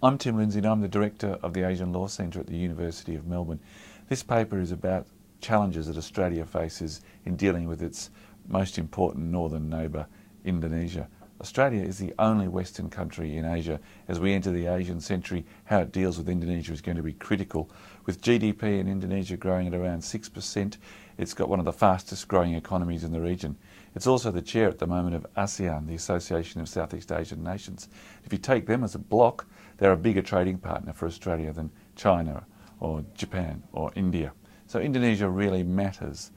I'm Tim Lindsey and I'm the Director of the Asian Law Centre at the University of Melbourne. This paper is about challenges that Australia faces in dealing with its most important northern neighbour, Indonesia. Australia is the only Western country in Asia. As we enter the Asian century, how it deals with Indonesia is going to be critical. With GDP in Indonesia growing at around 6%, it's got one of the fastest growing economies in the region. It's also the chair at the moment of ASEAN, the Association of Southeast Asian Nations. If you take them as a bloc, they're a bigger trading partner for Australia than China or Japan or India. So Indonesia really matters.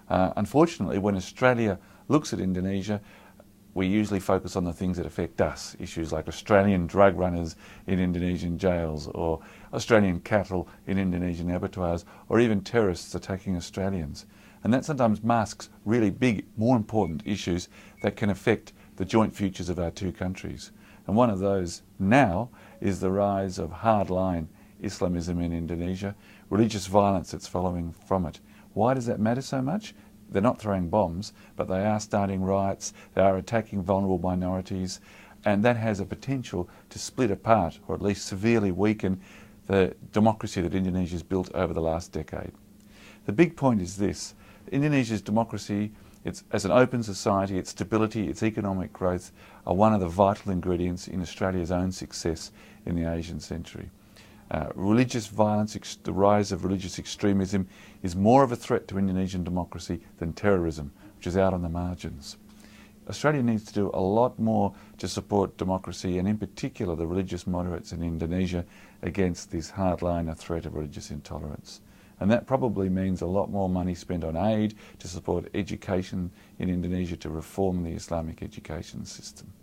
Unfortunately, when Australia looks at Indonesia, we usually focus on the things that affect us, issues like Australian drug runners in Indonesian jails, or Australian cattle in Indonesian abattoirs, or even terrorists attacking Australians. And that sometimes masks really big, more important issues that can affect the joint futures of our two countries. And one of those now is the rise of hardline Islamism in Indonesia, religious violence that's following from it. Why does that matter so much? They're not throwing bombs, but they are starting riots, they are attacking vulnerable minorities, and that has a potential to split apart, or at least severely weaken, the democracy that Indonesia has built over the last decade. The big point is this: Indonesia's democracy, as an open society, its stability, its economic growth are one of the vital ingredients in Australia's own success in the Asian century. Religious violence, the rise of religious extremism, is more of a threat to Indonesian democracy than terrorism, which is out on the margins. Australia needs to do a lot more to support democracy, and in particular the religious moderates in Indonesia, against this hardliner threat of religious intolerance. And that probably means a lot more money spent on aid to support education in Indonesia, to reform the Islamic education system.